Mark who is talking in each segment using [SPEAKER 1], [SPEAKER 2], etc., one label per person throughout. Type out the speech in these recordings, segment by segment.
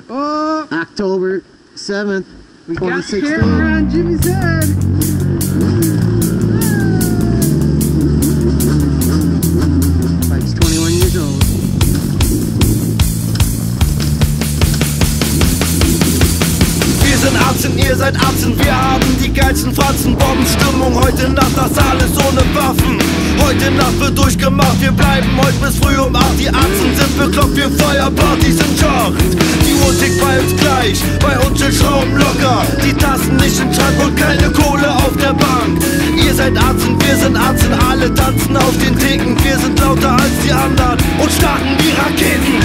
[SPEAKER 1] Oh!
[SPEAKER 2] October 7th,
[SPEAKER 1] We got the
[SPEAKER 2] 2016.
[SPEAKER 1] camera on Jimmy's head!
[SPEAKER 2] Bike's 21 years old.
[SPEAKER 3] Wir sind 18, ihr seid 18, wir haben die geilsten Fratzen. Bombenstimmung, heute Nacht, das alles ohne Waffen. Heute Nacht wird durchgemacht, wir bleiben heute bis früh um 8. Die 18 sind bekloppt, wir Feuerpartys in Schacht. Die Uhr tickt bei uns gleich, bei uns sind Schrauben locker. Die Tassen nicht im Schrank und keine Kohle auf der Bank. Ihr seid 18, wir sind 18, alle tanzen auf den Theken. Wir sind lauter als die anderen und starten wie Raketen.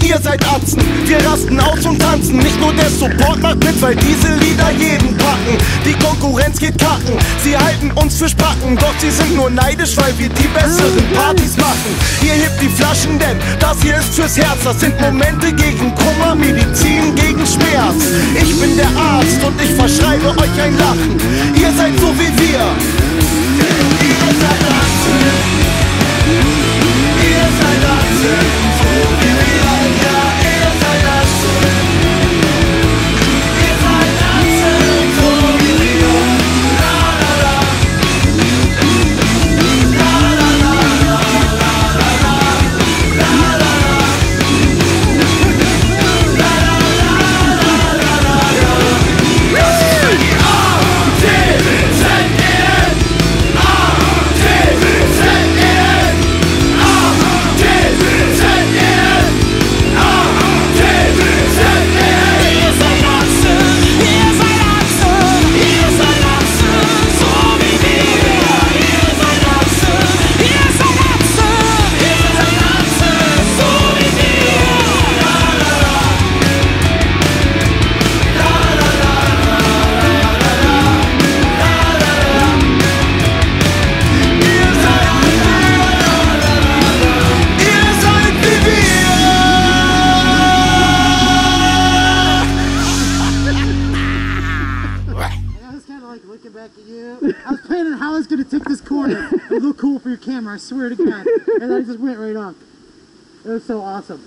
[SPEAKER 3] Ihr seid Atzen, wir rasten aus und tanzen. Nicht nur der Support macht mit, weil diese Lieder jeden packen. Die Konkurrenz geht kacken, sie halten uns für Spacken. Doch sie sind nur neidisch, weil wir die besseren Partys machen. Ihr hebt die Flaschen, denn das hier ist fürs Herz. Das sind Momente gegen Kummer, Medizin gegen Schmerz. Ich bin der Arzt und ich verschreibe euch ein Lachen. Ihr seid so wie wir. Ihr seid Atzen. Ihr seid Atzen, so wie wir.
[SPEAKER 1] Looking back at you, I was planning how I was going to take this corner. It would look cool for your camera, I swear to God. And then I just went right off. It was so awesome.